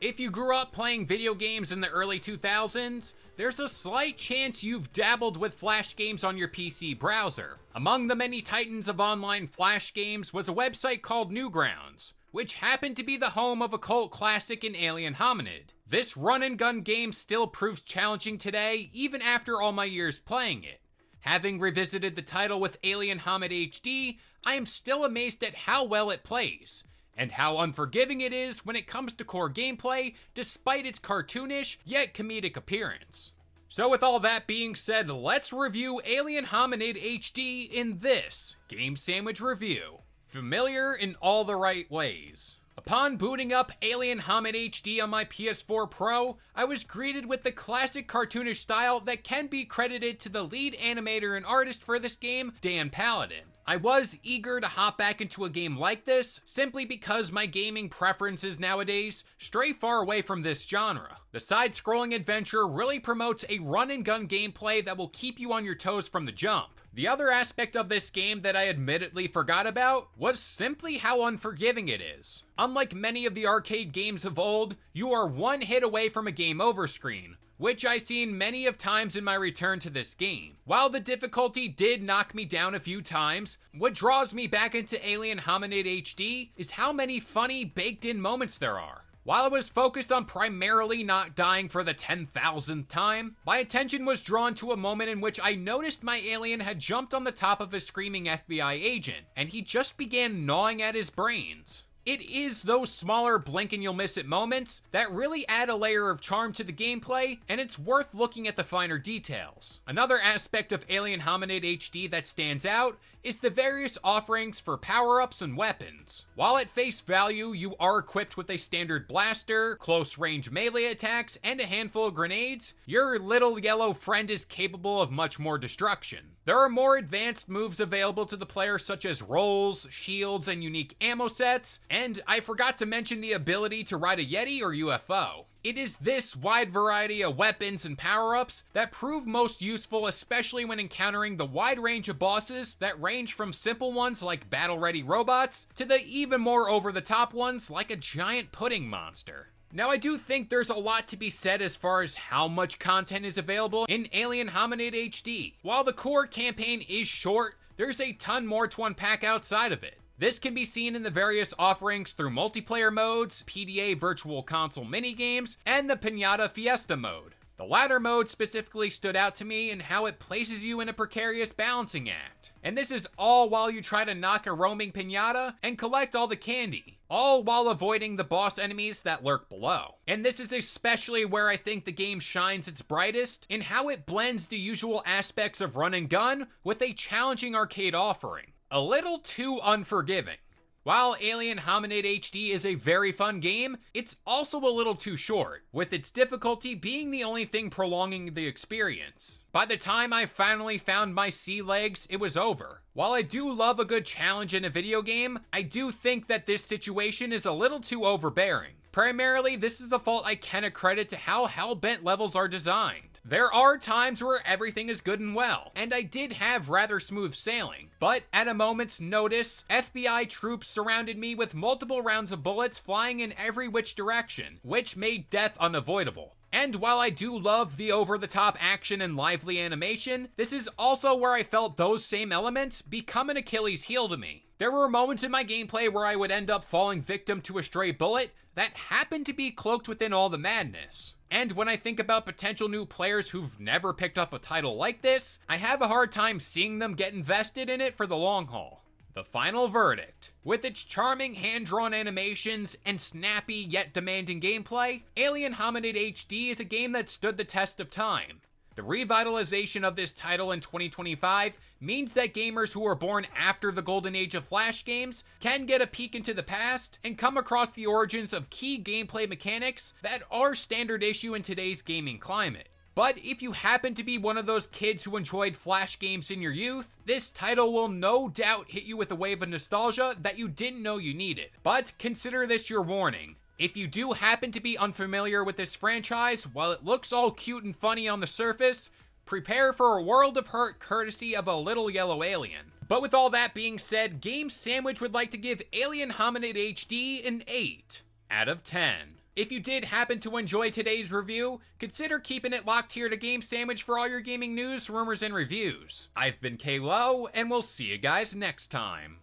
If you grew up playing video games in the early 2000s, there's a slight chance you've dabbled with Flash games on your PC browser. Among the many titans of online Flash games was a website called Newgrounds, which happened to be the home of a cult classic in Alien Hominid. This run-and-gun game still proves challenging today, even after all my years playing it. Having revisited the title with Alien Hominid HD, I am still amazed at how well it plays, and how unforgiving it is when it comes to core gameplay, despite its cartoonish, yet comedic appearance. So with all that being said, let's review Alien Hominid HD in this Game Sandwich review. Familiar in all the right ways. Upon booting up Alien Hominid HD on my PS4 Pro, I was greeted with the classic cartoonish style that can be credited to the lead animator and artist for this game, Dan Paladin. I was eager to hop back into a game like this, simply because my gaming preferences nowadays stray far away from this genre. The side-scrolling adventure really promotes a run-and-gun gameplay that will keep you on your toes from the jump. The other aspect of this game that I admittedly forgot about was simply how unforgiving it is. Unlike many of the arcade games of old, you are one hit away from a game over screen, which I've seen many of times in my return to this game. While the difficulty did knock me down a few times, what draws me back into Alien Hominid HD is how many funny baked-in moments there are. While I was focused on primarily not dying for the 10,000th time, my attention was drawn to a moment in which I noticed my alien had jumped on the top of a screaming FBI agent, and he just began gnawing at his brains. It is those smaller blink and you'll miss it moments that really add a layer of charm to the gameplay, and it's worth looking at the finer details. Another aspect of Alien Hominid HD that stands out is the various offerings for power-ups and weapons. While at face value you are equipped with a standard blaster, close-range melee attacks, and a handful of grenades, your little yellow friend is capable of much more destruction. There are more advanced moves available to the player, such as rolls, shields, and unique ammo sets, and I forgot to mention the ability to ride a Yeti or UFO. It is this wide variety of weapons and power-ups that prove most useful, especially when encountering the wide range of bosses that range from simple ones like battle-ready robots to the even more over-the-top ones like a giant pudding monster. Now, I do think there's a lot to be said as far as how much content is available in Alien Hominid HD. While the core campaign is short, there's a ton more to unpack outside of it. This can be seen in the various offerings through multiplayer modes, PDA virtual console minigames, and the Pinata Fiesta mode. The latter mode specifically stood out to me in how it places you in a precarious balancing act. And this is all while you try to knock a roaming pinata and collect all the candy, all while avoiding the boss enemies that lurk below. And this is especially where I think the game shines its brightest, in how it blends the usual aspects of run and gun with a challenging arcade offering. A little too unforgiving. While Alien Hominid HD is a very fun game, it's also a little too short, with its difficulty being the only thing prolonging the experience. By the time I finally found my sea legs, it was over. While I do love a good challenge in a video game, I do think that this situation is a little too overbearing. Primarily, this is a fault I can accredit to how hell-bent levels are designed. There are times where everything is good and well, and I did have rather smooth sailing, but at a moment's notice, FBI troops surrounded me with multiple rounds of bullets flying in every which direction, which made death unavoidable. And while I do love the over-the-top action and lively animation, this is also where I felt those same elements become an Achilles heel to me. There were moments in my gameplay where I would end up falling victim to a stray bullet that happened to be cloaked within all the madness. And when I think about potential new players who've never picked up a title like this, I have a hard time seeing them get invested in it for the long haul. The final verdict. With its charming hand-drawn animations and snappy yet demanding gameplay, Alien Hominid HD is a game that stood the test of time. The revitalization of this title in 2025 means that gamers who were born after the golden age of Flash games can get a peek into the past and come across the origins of key gameplay mechanics that are standard issue in today's gaming climate. But if you happen to be one of those kids who enjoyed Flash games in your youth, this title will no doubt hit you with a wave of nostalgia that you didn't know you needed. But consider this your warning. If you do happen to be unfamiliar with this franchise, while it looks all cute and funny on the surface, prepare for a world of hurt courtesy of a little yellow alien. But with all that being said, Game Sandwich would like to give Alien Hominid HD an 8 out of 10. If you did happen to enjoy today's review, consider keeping it locked here to Game Sandwich for all your gaming news, rumors, and reviews. I've been K-Lo, and we'll see you guys next time.